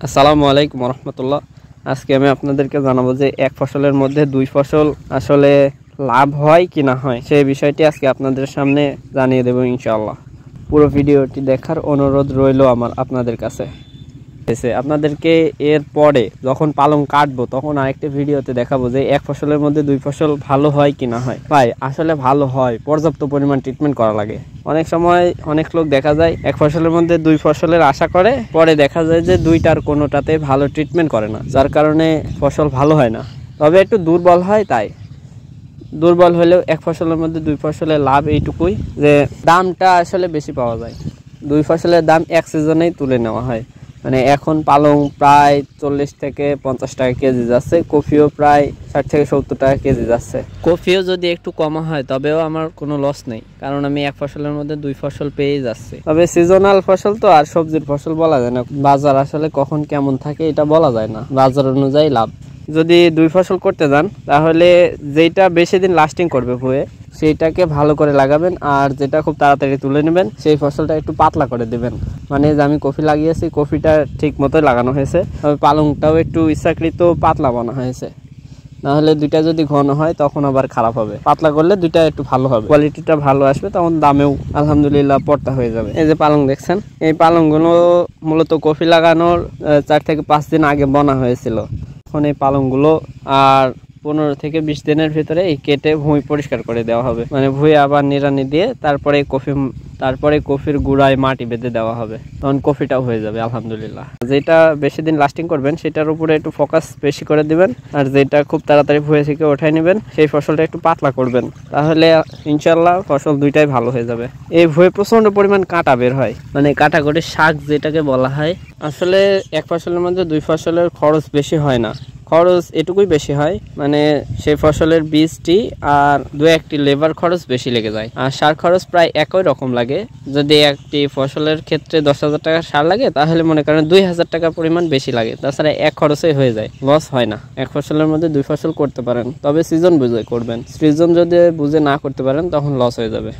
আসসালামু আলাইকুম রহমতুল্লাহ। আজকে আমি আপনাদেরকে জানাবো যে এক ফসলের মধ্যে দুই ফসল আসলে লাভ হয় কি না হয় সেই বিষয়টি আজকে আপনাদের সামনে জানিয়ে দেব ইনশাআল্লাহ। পুরো ভিডিওটি দেখার অনুরোধ রইল আমার আপনাদের কাছে। আপনাদেরকে এর পরে যখন পালং কাটবো তখন আরেকটি ভিডিওতে দেখাবো যে এক ফসলের মধ্যে দুই ফসল ভালো হয় কি না হয়। ভাই আসলে ভালো হয়, পর্যাপ্ত পরিমাণ ট্রিটমেন্ট করা লাগে। অনেক সময় অনেক লোক দেখা যায় এক ফসলের মধ্যে দুই ফসলের আশা করে, পরে দেখা যায় যে দুইটার কোনোটাতে ভালো ট্রিটমেন্ট করে না, যার কারণে ফসল ভালো হয় না, তবে একটু দুর্বল হয়। তাই দুর্বল হলেও এক ফসলের মধ্যে দুই ফসলের লাভ এইটুকুই যে দামটা আসলে বেশি পাওয়া যায়। দুই ফসলের দাম এক সিজনেই তুলে নেওয়া হয়। মানে এখন পালং প্রায় 40 থেকে 50 টাকা কেজি যাচ্ছে, কফিও প্রায় 60 থেকে 70 টাকা কেজি যাচ্ছে। কফিও যদি একটু কমা হয় তবেও আমার কোনো লস নেই, কারণ আমি এক ফসলের মধ্যে দুই ফসল পেয়ে যাচ্ছি। তবে সিজনাল ফসল তো আর সবজির ফসল বলা যায় না, বাজার আসলে কখন কেমন থাকে এটা বলা যায় না, বাজার অনুযায়ী লাভ। যদি দুই ফসল করতে যান তাহলে যেটা বেশি দিন লাস্টিং করবে ভুঁয়ে সেইটাকে ভালো করে লাগাবেন, আর যেটা খুব তাড়াতাড়ি তুলে নেবেন সেই ফসলটা একটু পাতলা করে দেবেন। মানে যে আমি কফি লাগিয়েছি, কফিটা ঠিক মতোই লাগানো হয়েছে, তবে পালংটাও একটু ইচ্ছাকৃত পাতলা বানা হয়েছে, নাহলে দুইটা যদি ঘন হয় তখন আবার খারাপ হবে। পাতলা করলে দুইটা একটু ভালো হবে, কোয়ালিটিটা ভালো আসবে, তখন দামেও আলহামদুলিল্লাহ পড়তা হয়ে যাবে। এই যে পালং দেখছেন, এই পালংগুলো মূলত কফি লাগানোর 4 থেকে 5 দিন আগে বনা হয়েছিল। এখন এই পালংগুলো আর 15 থেকে 20 দিনের ভিতরে এই কেটে ভুঁই পরিষ্কার করে দেওয়া হবে। মানে ভুঁই আবার নিড়ানি দিয়ে তারপরে কফির গুঁড়ায় মাটি বেঁধে দেওয়া হবে, তখন কফিটাও হয়ে যাবে আলহামদুলিল্লাহ। যেটা বেশি দিন লাস্টিং করবেন সেটার উপরে একটু ফোকাস বেশি করে দিবেন, আর যেটা খুব তাড়াতাড়ি ভুঁয়ে থেকে ওঠাই নেবেন সেই ফসলটা একটু পাতলা করবেন, তাহলে ইনশাল্লাহ ফসল দুইটাই ভালো হয়ে যাবে। এই ভুঁয়ে প্রচন্ড পরিমাণ কাঁটা বের হয়, মানে কাঁটাগড়ির শাক যেটাকে বলা হয়। আসলে এক ফসলের মধ্যে দুই ফসলের খরচ বেশি হয় না, খরচ এটুকুই বেশি হয়, মানে সেই ফসলের বীজটি আর দু একটি লেবার খরচ বেশি লেগে যায়, আর সার খরচ প্রায় একই রকম লাগে। যদি একটি ফসলের ক্ষেত্রে 10,000 টাকা সার লাগে তাহলে মনে করেন 2,000 টাকা পরিমাণ বেশি লাগে, তাছাড়া এক খরচেই হয়ে যায়, লস হয় না। এক ফসলের মধ্যে দুই ফসল করতে পারেন, তবে সিজন বুঝে করবেন। সিজন যদি বুঝে না করতে পারেন তখন লস হয়ে যাবে।